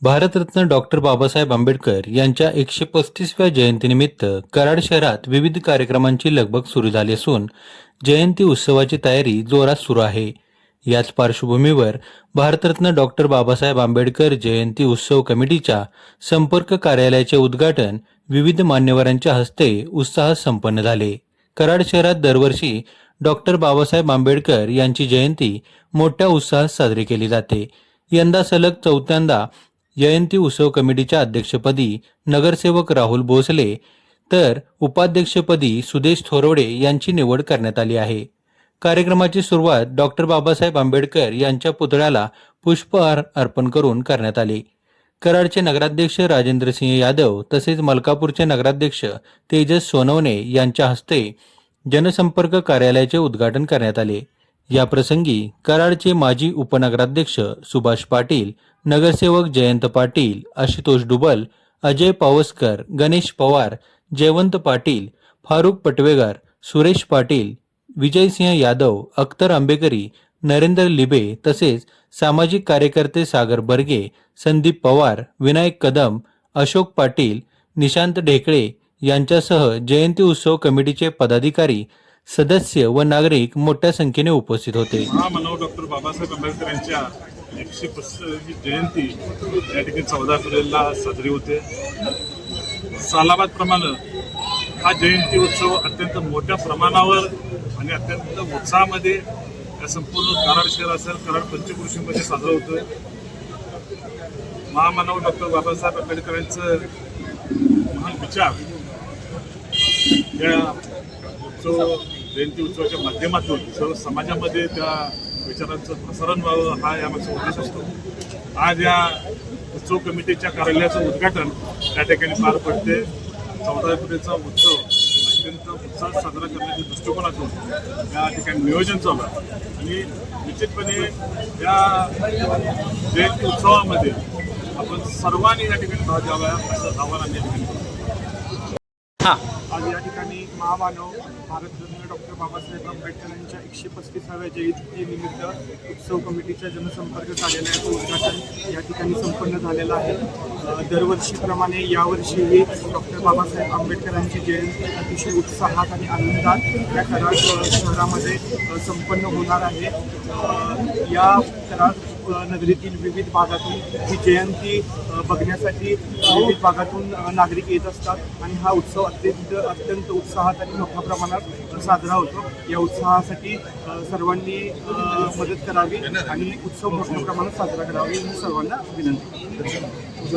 Bharat Ratna doctor Babasaheb Ambedkar यांच्या 135व्या जयंतीनिमित्त कराड शहरात विविध कार्यक्रमांची लगबग सुरू झाली असून जयंती उत्सवाची तयारी जोरात सुरू आहे. याच पार्श्वभूमीवर भारतरत्न डॉक्टर बाबासाहेब आंबेडकर जयंती उत्सव कमिटीच्या संपर्क कार्यालयाचे उद्घाटन विविध मान्यवरांच्या हस्ते उत्साहात संपन्न झाले. कराड शहरात दरवर्षी डॉक्टर बाबासाहेब आंबेडकर यांची जयंती मोठ्या उत्साहात साजरी केली जाते. यंदा सलग चौथ्यांदा जयंती उत्सव कमिटीच्या अध्यक्षपदी नगरसेवक राहुल भोसले तर उपाध्यक्षपदी सुदेश थोरवडे यांची निवड करण्यात आली आहे. कार्यक्रमाची सुरुवात डॉक्टर बाबासाहेब आंबेडकर यांच्या पुतळ्याला पुष्पहार अर्पण करून करण्यात आले. कराडचे नगराध्यक्ष राजेंद्रसिंह यादव तसेच मलकापूरचे नगराध्यक्ष तेजस सोनवणे यांच्या हस्ते जनसंपर्क कार्यालयाचे उद्घाटन करण्यात आले. या प्रसंगी कराडचे माजी उपनगराध्यक्ष सुभाष पाटील, नगरसेवक जयंत पाटील, आशुतोष डुबल, अजय पावसकर, गणेश पवार, जयवंत पाटील, फारुख पटवेगार, सुरेश पाटील, विजयसिंह यादव, अख्तर आंबेकरी, नरेंद्र लिबे तसेच सामाजिक कार्यकर्ते सागर बर्गे, संदीप पवार, विनायक कदम, अशोक पाटील, निशांत ढेकळे यांच्यासह जयंती उत्सव कमिटीचे पदाधिकारी, सदस्य व नागरिक मोठ्या संख्येने उपस्थित होते. महामानव डॉक्टर बाबासाहेब आंबेडकर यांच्या 135वी जयंती या ठिकाणी 14 एप्रिलला साजरी होते. सालाबादप्रमाणे हा जयंती उत्सव अत्यंत मोठ्या प्रमाणावर आणि अत्यंत उत्साहामध्ये या संपूर्ण कराड शहर असेल, कराड पंचक्रोशीमध्ये साजरा होतोय. महामानव डॉक्टर बाबासाहेब आंबेडकरांचं महान विचार या जयंती उत्सवाच्या माध्यमातून सर्व समाजामध्ये त्या विचारांचं प्रसारण व्हावं हा यामागचा उद्देश असतो. आज या उत्सव कमिटीच्या कार्यालयाचं उद्घाटन त्या ठिकाणी पार पडते. 14 एप्रिलचा उत्सव अत्यंत उत्साहात साजरा करण्याच्या दृष्टिकोनातून या ठिकाणी नियोजन चालू आहे आणि निश्चितपणे या जयंती उत्सवामध्ये आपण सर्वांनी या ठिकाणी भाग घ्यावा असं आव्हान आम्ही या ठिकाणी करतो. आज या ठिकाणी महामानव भारतरत्न डॉक्टर बाबासाहेब आंबेडकर यांच्या 135व्या जयंतीनिमित्त उत्सव कमिटीच्या जनसंपर्क कार्यालयाचं उद्घाटन या ठिकाणी संपन्न झालेलं आहे. दरवर्षीप्रमाणे यावर्षीही डॉक्टर बाबासाहेब आंबेडकरांची जयंती अतिशय उत्साहात आणि आनंदात या कराड शहरामध्ये संपन्न होणार आहे. या कराड नगरीतील विविध भागातून ही जयंती बघण्यासाठी विविध भागातून नागरिक येत असतात आणि हा उत्सव अत्यंत उत्साहात आणि मोठ्या प्रमाणात साजरा होतो. या उत्साहासाठी सर्वांनी मदत करावी आणि उत्सव मोठ्या प्रमाणात साजरा करावा ही सर्वांना विनंती.